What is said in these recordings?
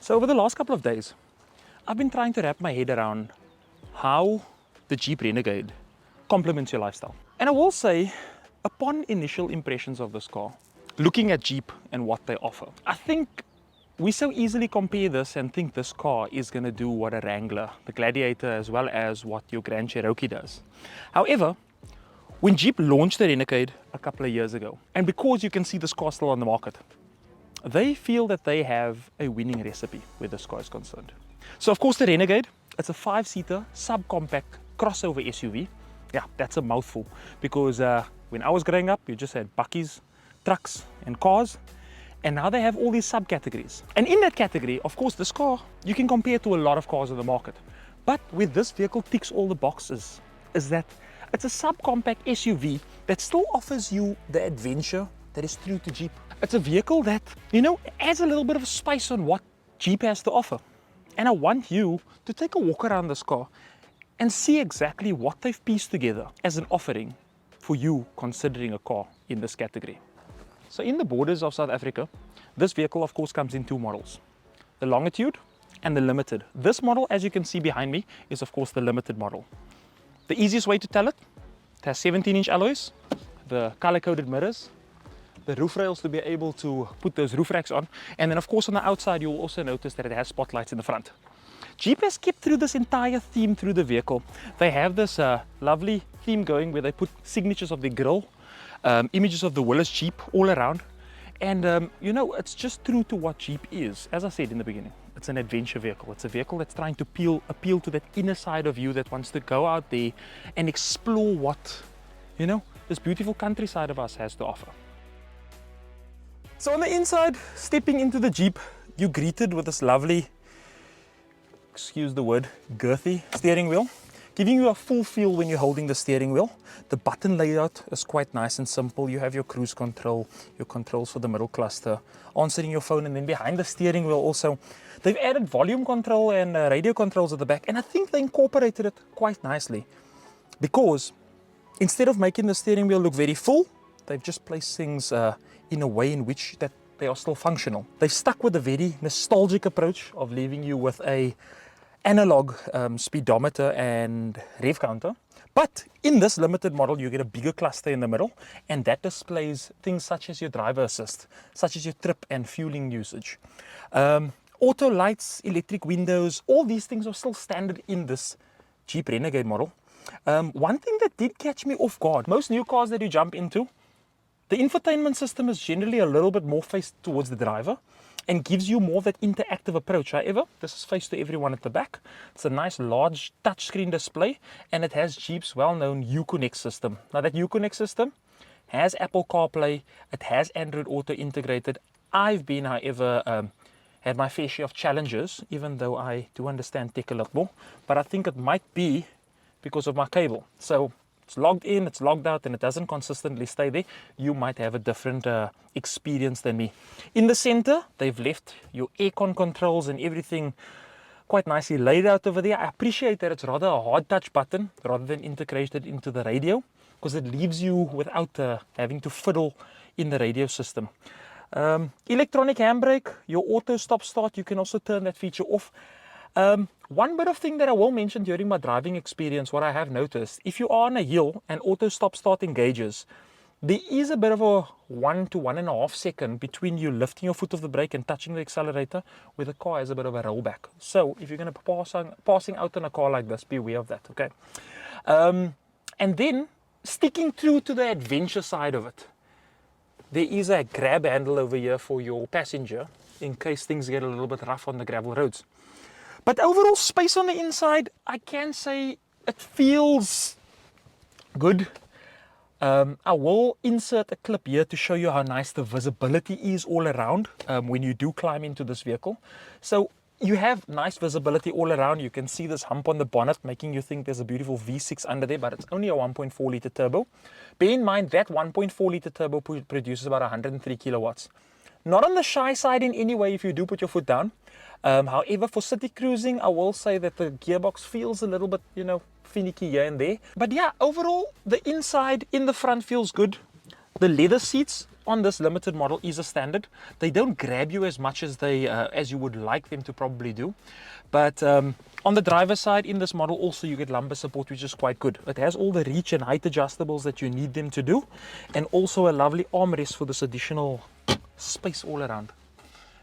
So over the last couple of days, I've been trying to wrap my head around how the Jeep Renegade complements your lifestyle. And I will say, upon initial impressions of this car, looking at Jeep and what they offer, I think we so easily compare this and think this car is going to do what a Wrangler, the Gladiator, as well as what your Grand Cherokee does. However, when Jeep launched the Renegade a couple of years ago, and because you can see this car still on the market, they feel that they have a winning recipe where this car is concerned. So of course the Renegade, it's a 5-seater subcompact crossover SUV. Yeah, that's a mouthful, because when I was growing up, you just had bakkies, trucks and cars, and now they have all these subcategories. And in that category, of course, this car, you can compare to a lot of cars on the market. But where this vehicle ticks all the boxes is that it's a subcompact SUV that still offers you the adventure that is true to Jeep. It's a vehicle that, you know, adds a little bit of spice on what Jeep has to offer. And I want you to take a walk around this car and see exactly what they've pieced together as an offering for you considering a car in this category. So in the borders of South Africa, this vehicle of course comes in 2 models, the Longitude and the Limited. This model, as you can see behind me, is of course the Limited model. The easiest way to tell it has 17-inch alloys, the color-coded mirrors, the roof rails to be able to put those roof racks on, and then of course on the outside you'll also notice that it has spotlights in the front. Jeep has kept through this entire theme through the vehicle. They have this lovely theme going where they put signatures of the grille, images of the Willis Jeep all around, and you know, it's just true to what Jeep is. As I said in the beginning, it's an adventure vehicle. It's a vehicle that's trying to appeal to that inner side of you that wants to go out there and explore what, you know, this beautiful countryside of us has to offer. So on the inside, stepping into the Jeep, you're greeted with this lovely, excuse the word, girthy steering wheel, giving you a full feel when you're holding the steering wheel. The button layout is quite nice and simple. You have your cruise control, your controls for the middle cluster, answering your phone, and then behind the steering wheel also, they've added volume control and radio controls at the back, and I think they incorporated it quite nicely, because instead of making the steering wheel look very full, they've just placed things in a way in which that they are still functional. They've stuck with a very nostalgic approach of leaving you with a analog speedometer and rev counter. But in this Limited model, you get a bigger cluster in the middle, and that displays things such as your driver assist, such as your trip and fueling usage. Auto lights, electric windows, all these things are still standard in this Jeep Renegade model. One thing that did catch me off guard, most new cars that you jump into, the infotainment system is generally a little bit more faced towards the driver and gives you more of that interactive approach. However, this is faced to everyone at the back. It's a nice large touchscreen display, and it has Jeep's well-known Uconnect system. Now that Uconnect system has Apple CarPlay, it has Android Auto integrated. I've been, however, had my fair share of challenges, even though I do understand tech a lot more, but I think it might be because of my cable. So it's logged in, it's logged out, and it doesn't consistently stay there. You might have a different experience than me. In the center, they've left your aircon controls and everything quite nicely laid out over there. I appreciate that it's rather a hard touch button rather than integrated into the radio, because it leaves you without having to fiddle in the radio system. Electronic handbrake, your auto stop start, you can also turn that feature off. One bit of thing that I will mention during my driving experience, what I have noticed, if you are on a hill and auto stop start engages, there is a bit of a 1 to 1.5 second between you lifting your foot off the brake and touching the accelerator, where the car has a bit of a rollback. So if you're going to be passing out on a car like this, be aware of that, okay? And then sticking true to the adventure side of it, there is a grab handle over here for your passenger in case things get a little bit rough on the gravel roads. But overall space on the inside, I can say it feels good. I will insert a clip here to show you how nice the visibility is all around when you do climb into this vehicle. So You have nice visibility all around. You can see this hump on the bonnet, making you think there's a beautiful V6 under there, but it's only a 1.4 liter turbo. Bear in mind that 1.4 liter turbo produces about 103 kilowatts. Not on the shy side in any way if you do put your foot down. However, for city cruising, I will say that the gearbox feels a little bit, finicky here and there. But yeah, overall, the inside in the front feels good. The leather seats on this limited model is a standard. They don't grab you as much as as you would like them to probably do. But on the driver's side in this model also you get lumbar support, which is quite good. It has all the reach and height adjustables that you need them to do, and also a lovely armrest for this additional space all around.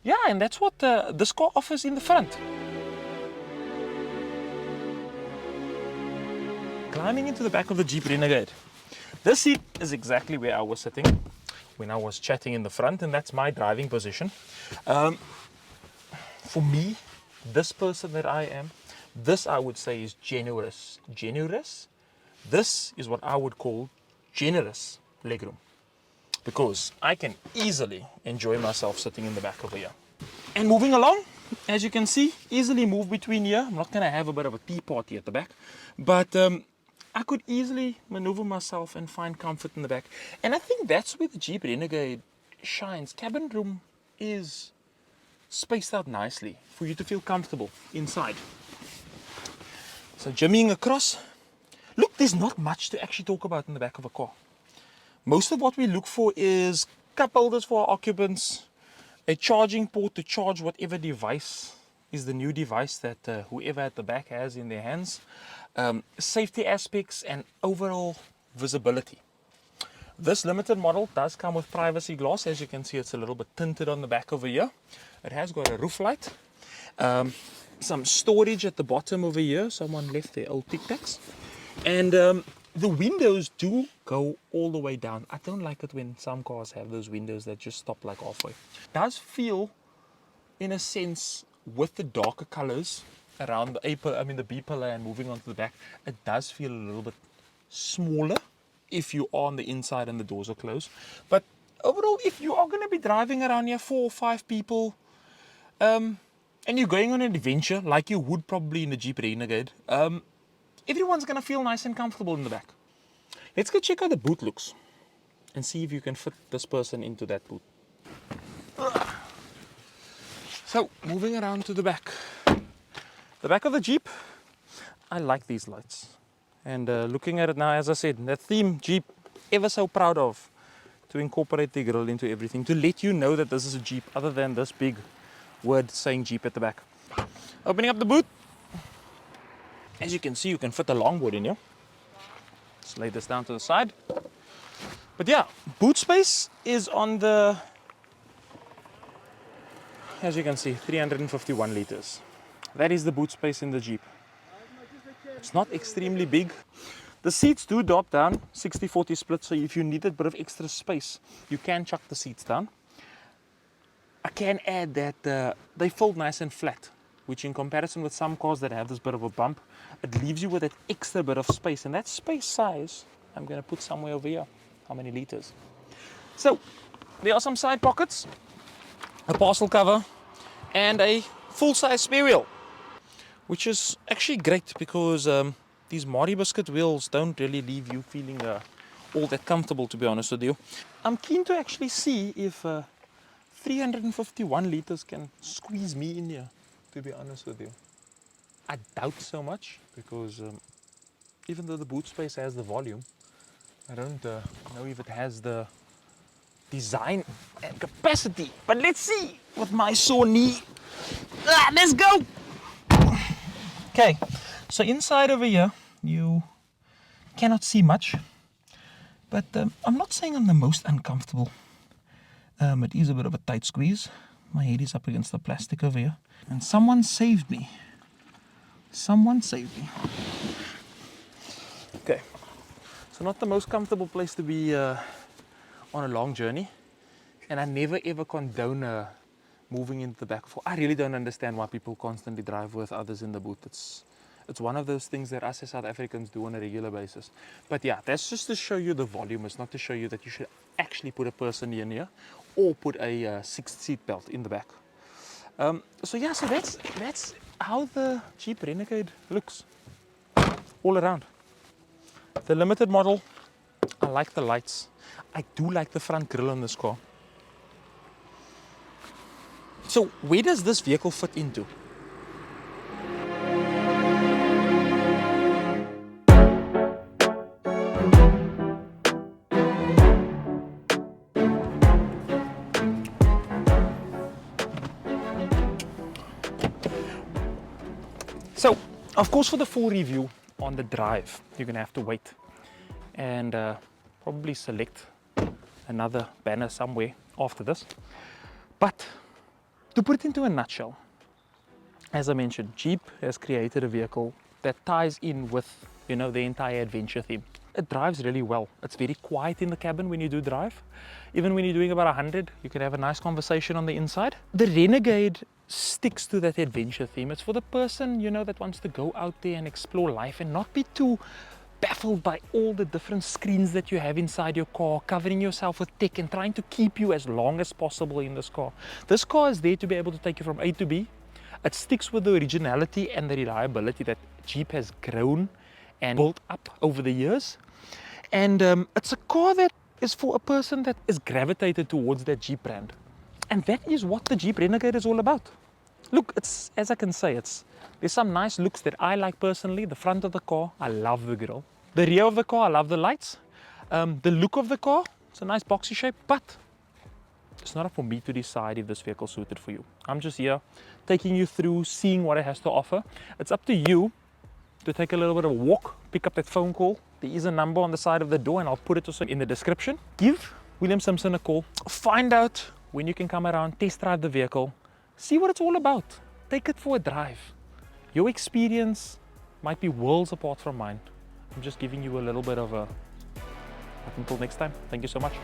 Yeah, and that's what this car offers in the front. Climbing into the back of the Jeep Renegade. This seat is exactly where I was sitting when I was chatting in the front, and that's my driving position. For me, this person that I am, this I would say is generous. Generous? This is what I would call generous legroom, because I can easily enjoy myself sitting in the back over here. And moving along, as you can see, easily move between here. I'm not going to have a bit of a tea party at the back, but I could easily maneuver myself and find comfort in the back. And I think that's where the Jeep Renegade shines. Cabin room is spaced out nicely for you to feel comfortable inside. So jimmying across. Look, there's not much to actually talk about in the back of a car. Most of what we look for is cup holders for our occupants, a charging port to charge whatever device is the new device that whoever at the back has in their hands, safety aspects, and overall visibility. This limited model does come with privacy glass. As you can see, it's a little bit tinted on the back over here. It has got a roof light, some storage at the bottom over here. Someone left their old Tic Tacs, and the windows do go all the way down. I don't like it when some cars have those windows that just stop like halfway. It does feel, in a sense, with the darker colors around the B pillar and moving on to the back, it does feel a little bit smaller if you are on the inside and the doors are closed. But overall, if you are going to be driving around here 4 or 5 people, and you're going on an adventure like you would probably in the Jeep Renegade, everyone's going to feel nice and comfortable in the back. Let's go check how the boot looks and see if you can fit this person into that boot. So, moving around to the back. The back of the Jeep, I like these lights. And looking at it now, as I said, that theme Jeep, ever so proud of, to incorporate the grille into everything, to let you know that this is a Jeep, other than this big word saying Jeep at the back. Opening up the boot. As you can see, you can fit a longboard in here. Let's lay this down to the side. But yeah, boot space is on the, as you can see, 351 liters. That is the boot space in the Jeep. It's not extremely big. The seats do drop down, 60-40 split, so if you need a bit of extra space, you can chuck the seats down. I can add that they fold nice and flat, which in comparison with some cars that have this bit of a bump, it leaves you with that extra bit of space. And that space size, I'm going to put somewhere over here. How many liters? So, there are some side pockets, a parcel cover, and a full-size spare wheel, which is actually great because these Mari Biscuit wheels don't really leave you feeling all that comfortable, to be honest with you. I'm keen to actually see if 351 liters can squeeze me in here, to be honest with you. I doubt so much because even though the boot space has the volume, I don't know if it has the design and capacity. But let's see with my sore knee. Let's go! Okay, so inside over here, you cannot see much, but I'm not saying I'm the most uncomfortable. It is a bit of a tight squeeze. My head is up against the plastic over here, and someone saved me. Someone saved me. Okay, so not the most comfortable place to be on a long journey, and I never ever condone moving into the back. I really don't understand why people constantly drive with others in the boot. It's one of those things that us as South Africans do on a regular basis. But yeah, that's just to show you the volume. It's not to show you that you should actually put a person in here or put a 6th seat belt in the back. So yeah, so that's how the Jeep Renegade looks all around. The limited model, I like the lights. I do like the front grille on this car. So where does this vehicle fit into? So, of course, for the full review on the drive, you're going to have to wait and probably select another banner somewhere after this. But to put it into a nutshell, as I mentioned, Jeep has created a vehicle that ties in with, you know, the entire adventure theme. It drives really well. It's very quiet in the cabin when you do drive. Even when you're doing about 100, you can have a nice conversation on the inside. The Renegade sticks to that adventure theme. It's for the person, you know, that wants to go out there and explore life and not be too baffled by all the different screens that you have inside your car, covering yourself with tech and trying to keep you as long as possible in this car. This car is there to be able to take you from A to B. It sticks with the originality and the reliability that Jeep has grown and built up over the years. And it's a car that is for a person that is gravitated towards that Jeep brand. And that is what the Jeep Renegade is all about. Look, it's, as I can say, there's some nice looks that I like personally. The front of the car, I love the grille. The rear of the car, I love the lights. The look of the car, it's a nice boxy shape, but it's not up for me to decide if this vehicle is suited for you. I'm just here taking you through, seeing what it has to offer. It's up to you to take a little bit of a walk, pick up that phone call. There is a number on the side of the door and I'll put it also in the description. Give William Simpson a call, find out when you can come around, test drive the vehicle, see what it's all about. Take it for a drive. Your experience might be worlds apart from mine. I'm just giving you a little bit of a... Until next time, thank you so much.